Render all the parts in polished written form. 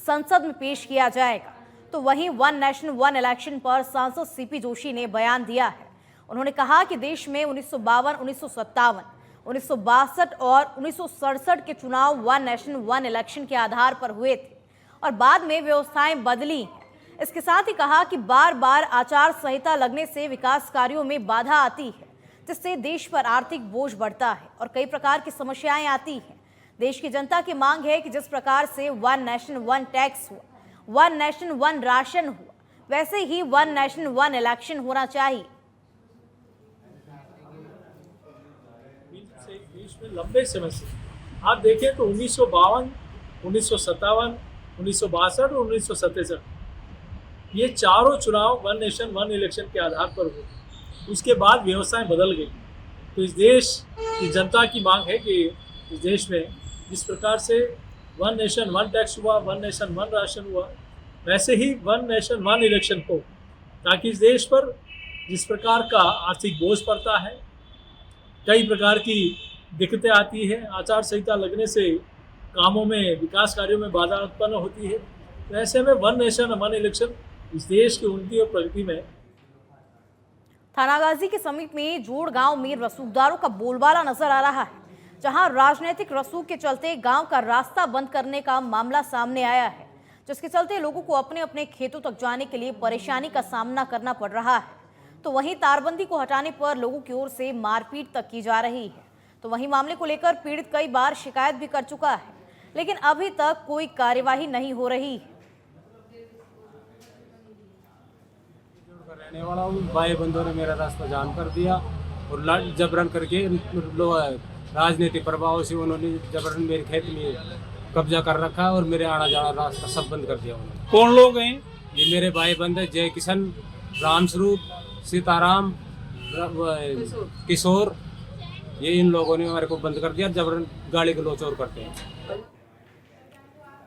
संसद में पेश किया जाएगा। तो वहीं वन नेशन वन इलेक्शन पर सांसद सीपी जोशी ने बयान दिया है। उन्होंने कहा कि देश में 1952, 1957, 1962 और 1967 के चुनाव वन नेशन वन इलेक्शन के आधार पर हुए थे और बाद में व्यवस्थाएं बदली हैं। इसके साथ ही कहा कि बार बार आचार संहिता लगने से विकास कार्यों में बाधा आती है, जिससे देश पर आर्थिक बोझ बढ़ता है और कई प्रकार की समस्याएं आती हैं। देश की जनता की मांग है कि जिस प्रकार से वन नेशन वन टैक्स हुआ, वन नेशन वन राशन हुआ, वैसे ही वन नेशन वन इलेक्शन होना चाहिए। देश में लंबे समय से आप देखें तो 1952, 1957, 1962 और 1967 ये चारों चुनाव वन नेशन वन इलेक्शन के आधार पर हुए। उसके बाद व्यवस्थाएं बदल गई। तो इस देश की जनता की मांग है कि इस देश में जिस प्रकार से वन नेशन वन टैक्स हुआ, वन नेशन वन राशन हुआ, वैसे ही वन नेशन वन इलेक्शन हो, ताकि इस देश पर जिस प्रकार का आर्थिक बोझ पड़ता है, कई प्रकार की दिक्कतें आती है, आचार संहिता लगने से कामों में, विकास कार्यों में बाधा उत्पन्न होती है, तो ऐसे में वन नेशन वन इलेक्शन इस देश की उन्नति और प्रगति में। थानागाजी के समीप में जोड़ गांव में रसूखदारों का बोलबाला नजर आ रहा है, जहां राजनीतिक रसूख के चलते गांव का रास्ता बंद करने का मामला सामने आया है, जिसके चलते लोगों को अपने अपने खेतों तक जाने के लिए परेशानी का सामना करना पड़ रहा है। तो वहीं तारबंदी को हटाने पर लोगों की ओर से मारपीट तक की जा रही है। तो वहीं मामले को लेकर पीड़ित कई बार शिकायत भी कर चुका है, लेकिन अभी तक कोई कार्यवाही नहीं हो रही है। रहने वाला हूँ, भाई बंधुओं ने मेरा रास्ता जाम कर दिया और जबरन करके राजनीतिक प्रभाव से उन्होंने जबरन मेरे खेत में कब्जा कर रखा और मेरे आना जाना रास्ता सब बंद कर दिया उन्होंने। कौन लोग हैं? ये मेरे भाई बंद है, जय किशन, राम स्वरूप, सीताराम, किशोर, ये इन लोगों ने हमारे को बंद कर दिया, जबरन गाड़ी को लोचोर करते हैं।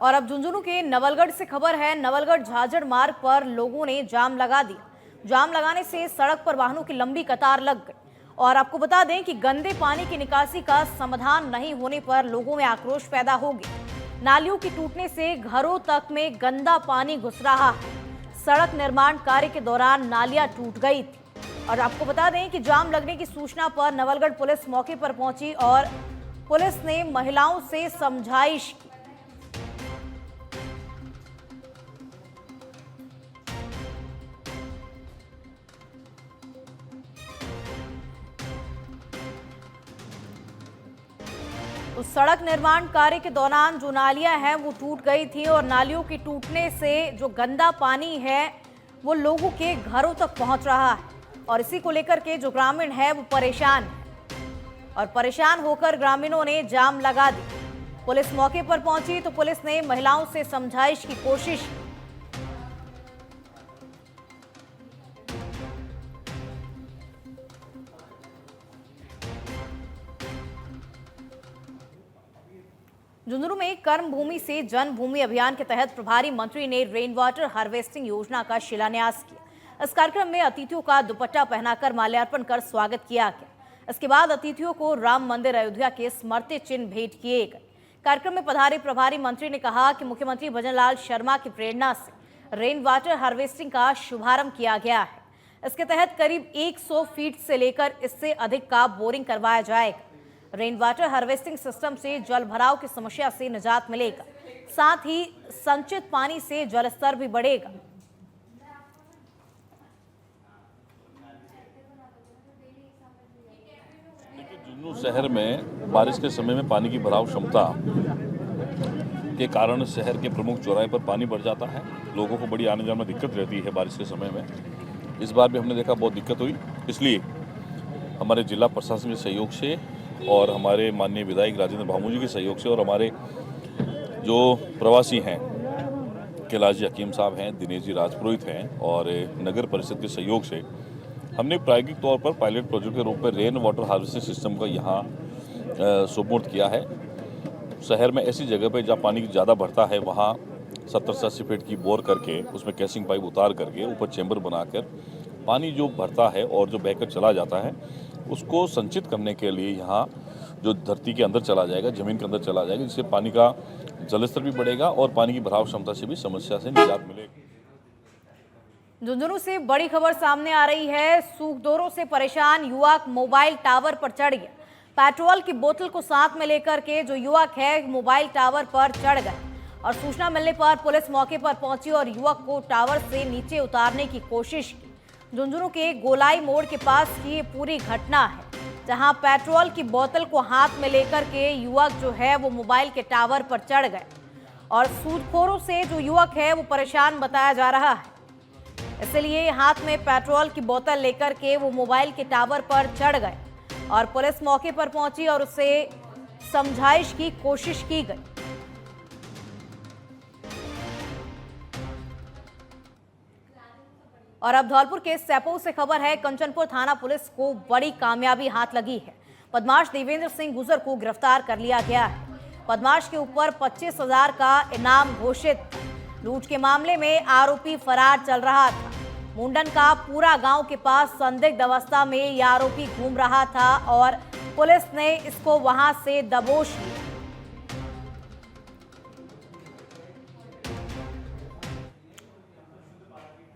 और अब झुंझुनू के नवलगढ़ से खबर है। नवलगढ़ झाझड़ मार्ग पर लोगों ने जाम लगा दिया। जाम लगाने से सड़क पर वाहनों की लंबी कतार लग गई। और आपको बता दें कि गंदे पानी की निकासी का समाधान नहीं होने पर लोगों में आक्रोश पैदा हो गया। नालियों की टूटने से घरों तक में गंदा पानी घुस रहा है। सड़क निर्माण कार्य के दौरान नालियां टूट गई थी। और आपको बता दें कि जाम लगने की सूचना पर नवलगढ़ पुलिस मौके पर पहुंची और पुलिस ने महिलाओं से समझाइश की। उस सड़क निर्माण कार्य के दौरान जो नालियां हैं वो टूट गई थी और नालियों की टूटने से जो गंदा पानी है वो लोगों के घरों तक पहुंच रहा है। और इसी को लेकर के जो ग्रामीण है वो परेशान है और परेशान होकर ग्रामीणों ने जाम लगा दी। पुलिस मौके पर पहुंची तो पुलिस ने महिलाओं से समझाइश की कोशिश की। झुंझुनू में कर्म भूमि से जन्मभूमि अभियान के तहत प्रभारी मंत्री ने रेन वाटर हार्वेस्टिंग योजना का शिलान्यास किया। इस कार्यक्रम में अतिथियों का दुपट्टा पहनाकर माल्यार्पण कर स्वागत किया गया। इसके बाद अतिथियों को राम मंदिर अयोध्या के स्मृति चिन्ह भेंट किए गए। कार्यक्रम में पधारे प्रभारी मंत्री ने कहा कि मुख्यमंत्री भजनलाल शर्मा की प्रेरणा से रेन वाटर हार्वेस्टिंग का शुभारंभ किया गया है। इसके तहत करीब 100 फीट से लेकर इससे अधिक का बोरिंग करवाया जाएगा। रेन वाटर हार्वेस्टिंग सिस्टम से जल भराव की समस्या से निजात मिलेगा, साथ ही संचित पानी से जल स्तर भी बढ़ेगा। झुंझुनू शहर में बारिश के समय में पानी की भराव क्षमता के कारण शहर के प्रमुख चौराहे पर पानी बढ़ जाता है। लोगों को बड़ी आने जाने में दिक्कत रहती है बारिश के समय में। इस बार भी हमने देखा बहुत दिक्कत हुई, इसलिए हमारे जिला प्रशासन के सहयोग से और हमारे माननीय विधायक राजेंद्र भामू जी के सहयोग से और हमारे जो प्रवासी हैं कैलाश जी हकीम साहब हैं, दिनेश जी राजपुरोहित हैं और नगर परिषद के सहयोग से हमने प्रायोगिक तौर पर पायलट प्रोजेक्ट के रूप में रेन वाटर हार्वेस्टिंग सिस्टम का यहाँ सुपुर्द किया है। शहर में ऐसी जगह पे जहाँ पानी ज़्यादा बढ़ता है वहाँ 70 से 80 फीट की बोर करके उसमें कैसिंग पाइप उतार करके ऊपर चैम्बर बनाकर पानी जो भरता है और जो बहकर चला जाता है उसको संचित करने के लिए यहाँ जो धरती के अंदर चला जाएगा, ज़मीन के अंदर चला जाएगा, जिससे पानी का जलस्तर भी बढ़ेगा और पानी की भराव क्षमता से भी समस्या से निजात मिलेगी। झुंझुनू से बड़ी खबर सामने आ रही है। सूख दौरों से परेशान युवक मोबाइल टावर पर चढ़ गया। पेट्रोल की बोतल को साथ में लेकर के जो युवक है मोबाइल टावर पर चढ़ गए और सूचना मिलने पर पुलिस मौके पर पहुंची और युवक को टावर से नीचे उतारने की कोशिश की। झुंझुनू के गोलाई मोड़ के पास की ये पूरी घटना है, जहां पेट्रोल की बोतल को हाथ में लेकर के युवक जो है वो मोबाइल के टावर पर चढ़ गए और सूदखोरों से जो युवक है वो परेशान बताया जा रहा है। इसलिए हाथ में पेट्रोल की बोतल लेकर के वो मोबाइल के टावर पर चढ़ गए और पुलिस मौके पर पहुंची और उसे समझाइश की कोशिश की गई। और अब धौलपुर के सैपो से खबर है। कंचनपुर थाना पुलिस को बड़ी कामयाबी हाथ लगी है। बदमाश देवेंद्र सिंह गुजर को गिरफ्तार कर लिया गया है। बदमाश के ऊपर 25,000 का इनाम घोषित। लूट के मामले में आरोपी फरार चल रहा था। मुंडन का पूरा गांव के पास संदिग्ध अवस्था में यह आरोपी घूम रहा था और पुलिस ने इसको वहां से दबोच लिया।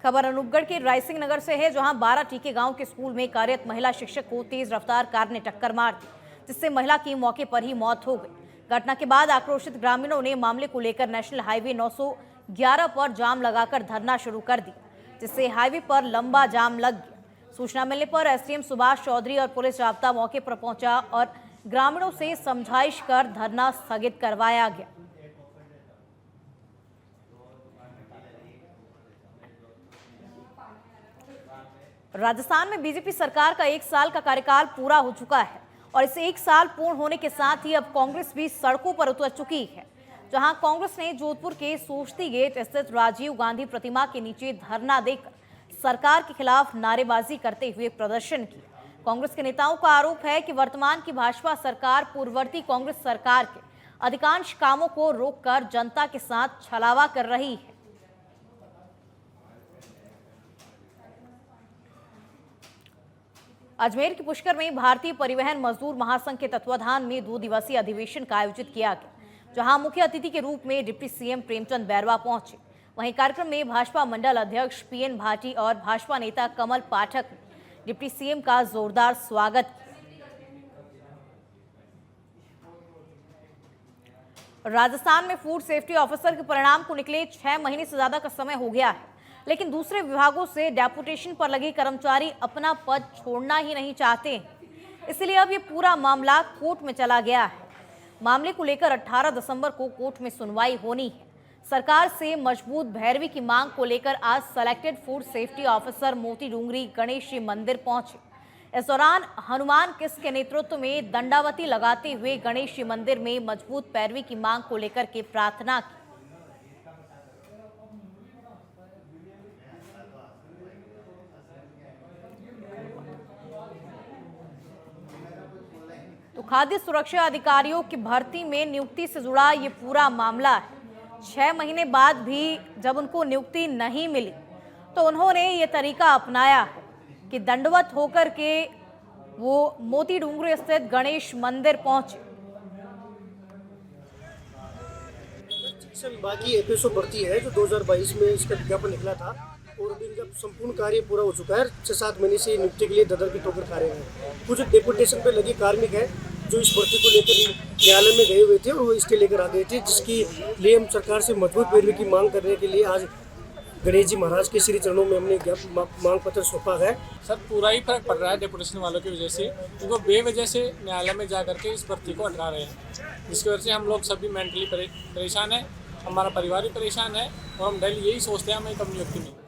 खबर अनूपगढ़ के रायसिंह नगर से है, जहां 12 टीके गांव के स्कूल में कार्यरत महिला शिक्षक को तेज रफ्तार कार ने टक्कर मार दी, जिससे महिला की मौके पर ही मौत हो गई। घटना के बाद आक्रोशित ग्रामीणों ने मामले को लेकर नेशनल हाईवे 911 पर जाम लगाकर धरना शुरू कर दिया, जिससे हाईवे पर लंबा जाम लग गया। सूचना मिलने पर एसडीएम सुभाष चौधरी और पुलिस राब्ता मौके पर पहुंचा और ग्रामीणों से समझाइश कर धरना स्थगित करवाया गया। राजस्थान में बीजेपी सरकार का 1 साल का कार्यकाल पूरा हो चुका है और इसे 1 साल पूर्ण होने के साथ ही अब कांग्रेस भी सड़कों पर उतर चुकी है, जहां कांग्रेस ने जोधपुर के सोस्ती गेट स्थित राजीव गांधी प्रतिमा के नीचे धरना देकर सरकार के खिलाफ नारेबाजी करते हुए प्रदर्शन किया। कांग्रेस के नेताओं का आरोप है कि वर्तमान की भाजपा सरकार पूर्ववर्ती कांग्रेस सरकार के अधिकांश कामों को रोककर जनता के साथ छलावा कर रही है। अजमेर के पुष्कर में भारतीय परिवहन मजदूर महासंघ के तत्वाधान में 2 दिवसीय अधिवेशन का आयोजित किया गया, जहां मुख्य अतिथि के रूप में डिप्टी सीएम प्रेमचंद बैरवा पहुंचे। वहीं कार्यक्रम में भाजपा मंडल अध्यक्ष पीएन भाटी और भाजपा नेता कमल पाठक ने डिप्टी सीएम का जोरदार स्वागत किया। राजस्थान में फूड सेफ्टी ऑफिसर के परिणाम को निकले 6 महीने से ज्यादा का समय हो गया है, लेकिन दूसरे विभागों से डेपुटेशन पर लगे कर्मचारी अपना पद छोड़ना ही नहीं चाहते हैं। इसलिए अब ये पूरा मामला कोर्ट में चला गया है। मामले को लेकर 18 दिसंबर को कोर्ट में सुनवाई होनी है। सरकार से मजबूत भैरवी की मांग को लेकर आज सेलेक्टेड फूड सेफ्टी ऑफिसर मोती डूंगरी गणेश जी मंदिर पहुंचे। इस दौरान हनुमान किस के नेतृत्व में दंडावती लगाते हुए गणेश जी मंदिर में मजबूत पैरवी की मांग को लेकर के प्रार्थना की। तो खाद्य सुरक्षा अधिकारियों की भर्ती में नियुक्ति से जुड़ा ये पूरा मामला है। 6 महीने बाद भी जब उनको नियुक्ति नहीं मिली तो उन्होंने ये तरीका अपनाया है कि दंडवत होकर के वो मोती डूंगरी स्थित गणेश मंदिर पहुंचे। शिक्षा विभाग की एपीएसओ भर्ती है जो 2022 में इसका विज्ञापन निकला था और अभी इनका संपूर्ण कार्य पूरा हो चुका है। 6-7 महीने से नियुक्ति के लिए ददर की ठोकर खा रहे हैं। कुछ डेपुटेशन पे लगे कार्मिक है जो इस भर्ती को लेकर न्यायालय में गए हुए थे और वो इसके लेकर आ गए थे, जिसके लिए हम सरकार से मजबूत पैरवी की मांग करने के लिए आज गणेश जी महाराज के श्री चरणों में हमने मांग पत्र सौंपा है। सर पूरा ही फर्क पड़ रहा है डेपुटेशन वालों की वजह से, क्योंकि वो बेवजह से न्यायालय में जा करके इस भर्ती को हटा रहे हैं, जिसकी वजह से हम लोग सभी मेंटली परेशान है, हमारा परिवार भी परेशान है और हम डेली यही सोचते हैं हमें कब नियुक्ति मिले।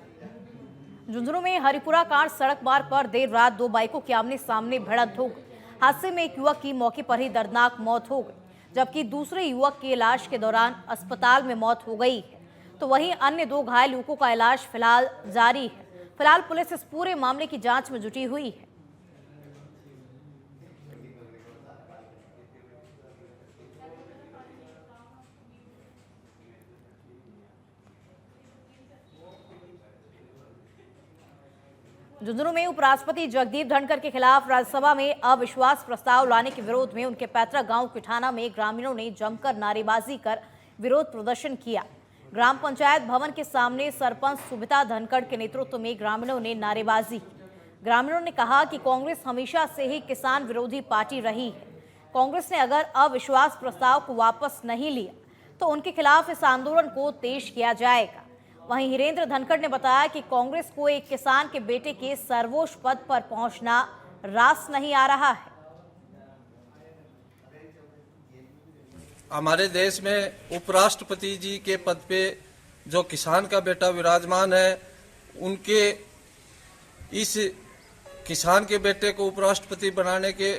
झुंझुनू में हरिपुरा कार सड़क मार्ग पर देर रात 2 बाइकों के आमने सामने भिड़ंत हो गई। हादसे में एक युवक की मौके पर ही दर्दनाक मौत हो गई, जबकि दूसरे युवक की इलाज के दौरान अस्पताल में मौत हो गई है। तो वहीं अन्य 2 घायल युवकों का इलाज फिलहाल जारी है। फिलहाल पुलिस इस पूरे मामले की जांच में जुटी हुई है। झुंझुनू में उपराष्ट्रपति जगदीप धनखड़ के खिलाफ राज्यसभा में अविश्वास प्रस्ताव लाने के विरोध में उनके पैतृक गांव किठाना में ग्रामीणों ने जमकर नारेबाजी कर विरोध प्रदर्शन किया। ग्राम पंचायत भवन के सामने सरपंच सुमिता धनखड़ के नेतृत्व में ग्रामीणों ने नारेबाजी की। ग्रामीणों ने कहा कि कांग्रेस हमेशा से ही किसान विरोधी पार्टी रही है। कांग्रेस ने अगर अविश्वास प्रस्ताव को वापस नहीं लिया तो उनके खिलाफ इस आंदोलन को तेज किया जाएगा। वहीं हिरेंद्र धनखड़ ने बताया कि कांग्रेस को एक किसान के बेटे के सर्वोच्च पद पर पहुंचना रास नहीं आ रहा है। हमारे देश में उपराष्ट्रपति जी के पद पे जो किसान का बेटा विराजमान है, उनके इस किसान के बेटे को उपराष्ट्रपति बनाने के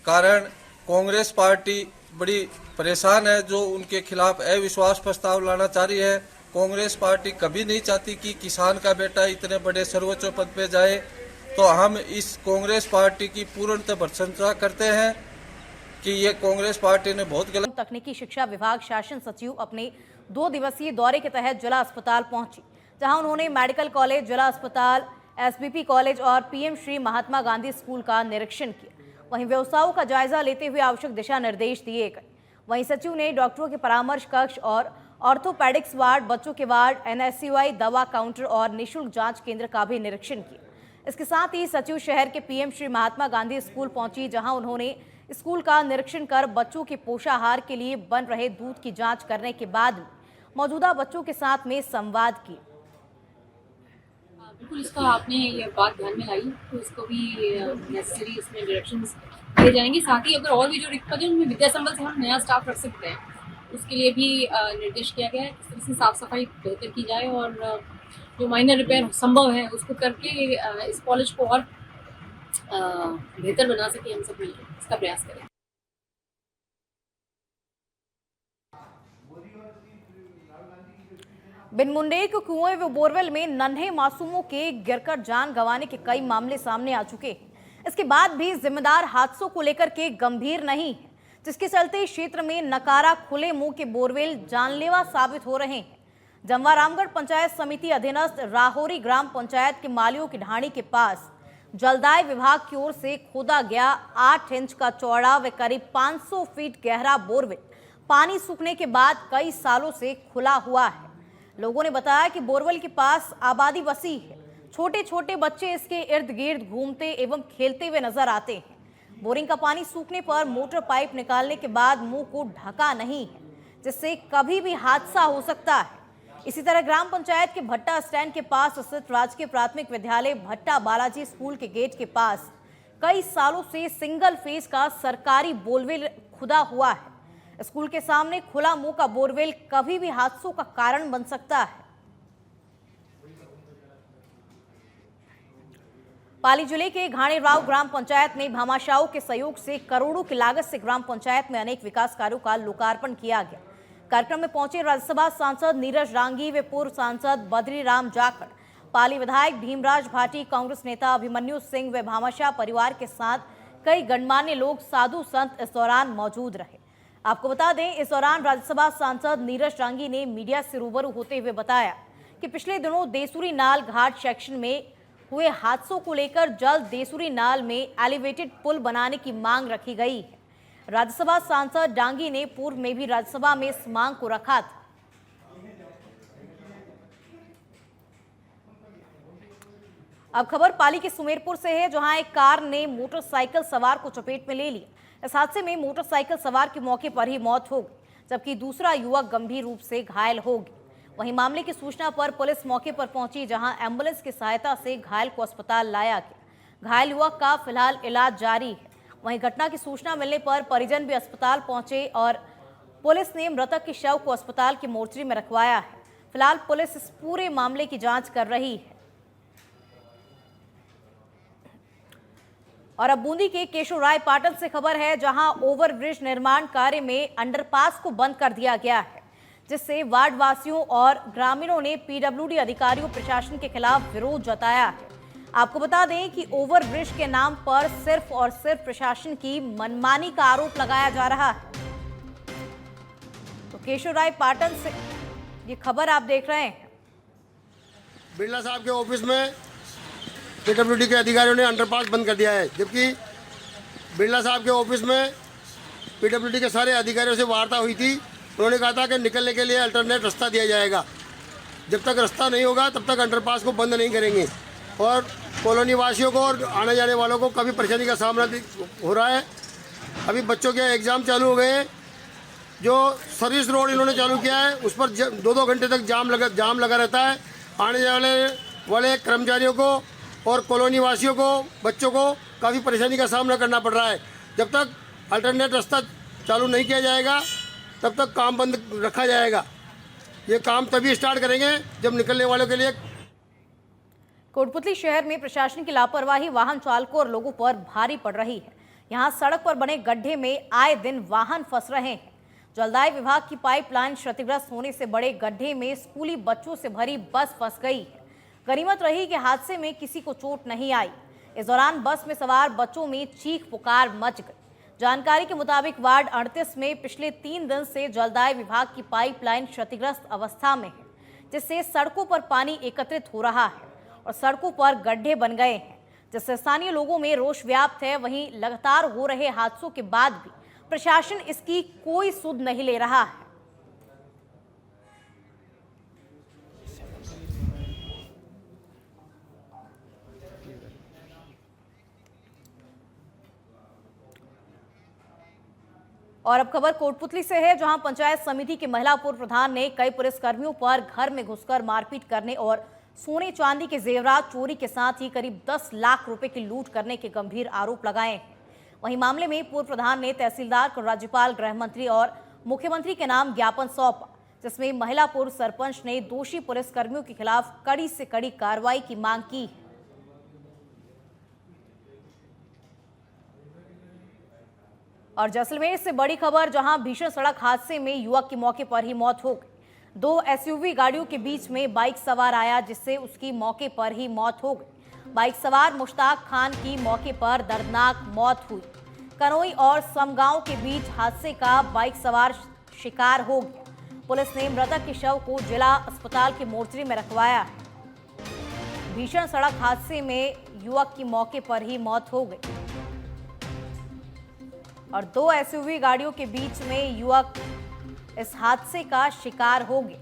कारण कांग्रेस पार्टी बड़ी परेशान है, जो उनके खिलाफ अविश्वास प्रस्ताव लाना चाह रही है। कांग्रेस पार्टी कभी नहीं चाहती कि किसान का बेटा इतने बड़े सर्वोच्च पद पे जाए, तो हम इस कांग्रेस पार्टी की पूर्णतः प्रशंसा करते हैं कि ये कांग्रेस पार्टी ने बहुत गलत। तकनीकी शिक्षा विभाग शासन सचिव अपने 2 दिवसीय दौरे के तहत जिला अस्पताल पहुंची, जहां उन्होंने मेडिकल कॉलेज, जिला अस्पताल, एसबीपी कॉलेज और पीएम श्री महात्मा गांधी स्कूल का निरीक्षण किया। वहीं व्यवसायों का जायजा लेते हुए आवश्यक दिशा निर्देश दिए गए। वहीं सचिव ने डॉक्टरों के परामर्श कक्ष और ऑर्थोपेडिक्स वार्ड, बच्चों के वार्ड, एनएसयूआई दवा काउंटर और निःशुल्क जांच केंद्र का भी निरीक्षण किया। इसके साथ ही सचिव शहर के पीएम श्री महात्मा गांधी स्कूल पहुंची, जहां उन्होंने स्कूल का निरीक्षण कर बच्चों के पोषाहार के लिए बन रहे दूध की जांच करने के बाद मौजूदा बच्चों के साथ में संवाद किया। बिल्कुल, इसका आपने ये बात ध्यान में लाई, तो इसको भी नेसेसरी इसमें डायरेक्शंस दिए जाएंगे। साथ ही अगर और भी जो रिक्त है उनमें विद्या संबल से हम नया स्टाफ रख सकते हैं, उसके लिए भी निर्देश किया गया है। किस तरह से साफ सफाई बेहतर की जाए और जो माइनर रिपेयर संभव है उसको करके इस कॉलेज को और बेहतर बना सके, हम सब मिलकर इसका प्रयास करें। बिन मुंडेर के कुएं व बोरवेल में नन्हे मासूमों के गिरकर जान गंवाने के कई मामले सामने आ चुके हैं। इसके बाद भी जिम्मेदार हादसों को लेकर के गंभीर नहीं है, जिसके चलते क्षेत्र में नकारा खुले मुंह के बोरवेल जानलेवा साबित हो रहे हैं। जमवा रामगढ़ पंचायत समिति अधीनस्थ राहोरी ग्राम पंचायत के मालियों की ढाणी के पास जलदाय विभाग की ओर से खोदा गया 8 इंच का चौड़ा व करीब 500 फीट गहरा बोरवेल पानी सूखने के बाद कई सालों से खुला हुआ है। लोगों ने बताया कि बोरवेल के पास आबादी बसी है। छोटे छोटे बच्चे इसके इर्द गिर्द घूमते एवं खेलते हुए नजर आते हैं। बोरिंग का पानी सूखने पर मोटर पाइप निकालने के बाद मुंह को ढका नहीं है, जिससे कभी भी हादसा हो सकता है। इसी तरह ग्राम पंचायत के भट्टा स्टैंड के पास स्थित राजकीय प्राथमिक विद्यालय भट्टा बालाजी स्कूल के गेट के पास कई सालों से सिंगल फेज का सरकारी बोरवेल खुदा हुआ है। स्कूल के सामने खुला मुंह का बोरवेल कभी भी हादसों का कारण बन सकता है। पाली जिले के घाणेराव ग्राम पंचायत में भामाशाहों के सहयोग से करोड़ों की लागत से ग्राम पंचायत में अनेक विकास कार्यों का लोकार्पण किया गया। कार्यक्रम में पहुंचे राज्यसभा सांसद नीरज रांगी व पूर्व सांसद बद्रीराम जाखड़, पाली विधायक भीमराज भाटी, कांग्रेस नेता अभिमन्यु सिंह व भामाशाह परिवार के साथ कई गणमान्य लोग, साधु संत इस दौरान मौजूद रहे। आपको बता दें, इस दौरान राज्यसभा सांसद नीरज रांगी ने मीडिया से रूबरू होते हुए बताया कि पिछले दिनों देसुरी नाल घाट सेक्शन में हुए हादसों को लेकर जल्द देसुरी नाल में एलिवेटेड पुल बनाने की मांग रखी गई है। राज्यसभा सांसद डांगी ने पूर्व में भी राज्यसभा में इस मांग को रखा था। अब खबर पाली के सुमेरपुर से है, जहां एक कार ने मोटरसाइकिल सवार को चपेट में ले लिया। इस हादसे में मोटरसाइकिल सवार की मौके पर ही मौत हो गई, जबकि दूसरा युवक गंभीर रूप से घायल हो गया। वहीं मामले की सूचना पर पुलिस मौके पर पहुंची, जहां एम्बुलेंस की सहायता से घायल को अस्पताल लाया गया। घायल युवक का फिलहाल इलाज जारी है। वहीं घटना की सूचना मिलने पर परिजन भी अस्पताल पहुंचे और पुलिस ने मृतक के शव को अस्पताल की मोर्चरी में रखवाया है। फिलहाल पुलिस इस पूरे मामले की जांच कर रही है। और अब बूंदी के केशवराय पाटन से खबर है, जहां ओवरब्रिज निर्माण कार्य में अंडरपास को बंद कर दिया गया है, जिससे वार्ड वासियों और ग्रामीणों ने पीडब्ल्यूडी अधिकारियों प्रशासन के खिलाफ विरोध जताया है। आपको बता दें कि ओवरब्रिज के नाम पर सिर्फ और सिर्फ प्रशासन की मनमानी का आरोप लगाया जा रहा है। तो केशवराय पाटन से ये खबर आप देख रहे हैं। बिरला साहब के ऑफिस में पीडब्ल्यूडी के अधिकारियों ने अंडरपास बंद कर दिया है, जबकि बिरला साहब के ऑफिस में पीडब्ल्यूडी के सारे अधिकारियों से वार्ता हुई थी उन्होंने कहा था कि निकलने के लिए अल्टरनेट रास्ता दिया जाएगा। जब तक रास्ता नहीं होगा तब तक अंडरपास को बंद नहीं करेंगे और कॉलोनी वासियों को और आने जाने वालों को काफ़ी परेशानी का सामना हो रहा है। अभी बच्चों के एग्ज़ाम चालू हो गए हैं। जो सर्विस रोड इन्होंने चालू किया है उस पर 2-2 घंटे तक जाम लगा रहता है। आने जाने वाले कर्मचारियों को और कॉलोनी वासियों को, बच्चों को काफ़ी परेशानी का सामना करना पड़ रहा है। जब तक अल्टरनेट रास्ता चालू नहीं किया जाएगा तब तक काम बंद रखा जाएगा। ये काम तभी स्टार्ट करेंगे जब निकलने वालों के लिए। कोटपुतली शहर में प्रशासन की लापरवाही वाहन चालकों और लोगों पर भारी पड़ रही है। यहाँ सड़क पर बने गड्ढे में आए दिन वाहन फंस रहे हैं। जलदाय विभाग की पाइपलाइन क्षतिग्रस्त होने से बड़े गड्ढे में स्कूली बच्चों से भरी बस फंस गई है। गनीमत रही कि हादसे में किसी को चोट नहीं आई। इस दौरान बस में सवार बच्चों में चीख पुकार मच गई। जानकारी के मुताबिक वार्ड 38 में पिछले 3 दिन से जलदाय विभाग की पाइपलाइन क्षतिग्रस्त अवस्था में है, जिससे सड़कों पर पानी एकत्रित हो रहा है और सड़कों पर गड्ढे बन गए हैं, जिससे स्थानीय लोगों में रोष व्याप्त है। वहीं लगातार हो रहे हादसों के बाद भी प्रशासन इसकी कोई सुध नहीं ले रहा है। और अब खबर कोटपुतली से है, जहां पंचायत समिति की महिला पूर्व प्रधान ने कई पुलिसकर्मियों पर घर में घुसकर मारपीट करने और सोने चांदी के जेवरात चोरी के साथ ही करीब 10 लाख रुपए की लूट करने के गंभीर आरोप लगाए हैं। वहीं मामले में पूर्व प्रधान ने तहसीलदार को राज्यपाल, गृह मंत्री और मुख्यमंत्री के नाम ज्ञापन सौंपा, जिसमें महिला पूर्व सरपंच ने दोषी पुलिसकर्मियों के खिलाफ कड़ी से कड़ी कार्रवाई की मांग की है। और जैसलमेर से बड़ी खबर, जहां भीषण सड़क हादसे में युवक की मौके पर ही मौत हो गई। 2 एसयूवी गाड़ियों के बीच में बाइक सवार आया, जिससे उसकी मौके पर ही मौत हो गई। बाइक सवार मुश्ताक खान की मौके पर दर्दनाक मौत हुई। कनोई और समगांव के बीच हादसे का बाइक सवार शिकार हो गया। पुलिस ने मृतक के शव को जिला अस्पताल के मोर्चरी में रखवाया है। भीषण सड़क हादसे में युवक की मौके पर ही मौत हो गई और 2 एसयूवी गाड़ियों के बीच में युवक इस हादसे का शिकार हो गया।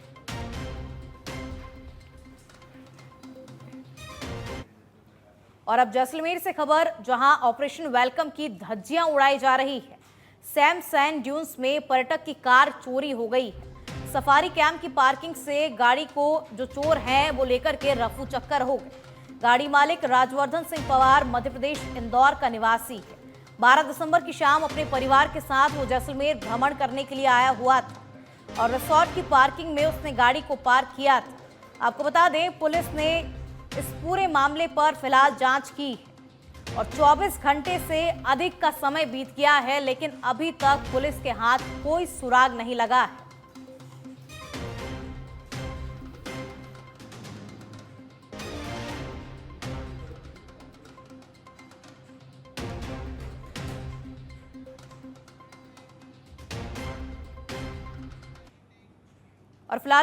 और अब जैसलमेर से खबर, जहां ऑपरेशन वेलकम की धज्जियां उड़ाई जा रही है। सैम सैंड ड्यून्स में पर्यटक की कार चोरी हो गई है। सफारी कैंप की पार्किंग से गाड़ी को जो चोर हैं वो लेकर के रफू चक्कर हो गए। गाड़ी मालिक राजवर्धन सिंह पवार मध्य प्रदेश इंदौर का निवासी है। 12 दिसंबर की शाम अपने परिवार के साथ वो जैसलमेर भ्रमण करने के लिए आया हुआ था और रिसोर्ट की पार्किंग में उसने गाड़ी को पार्क किया था। आपको बता दें, पुलिस ने इस पूरे मामले पर फिलहाल जांच की है और 24 घंटे से अधिक का समय बीत गया है, लेकिन अभी तक पुलिस के हाथ कोई सुराग नहीं लगा है। और फिलहाल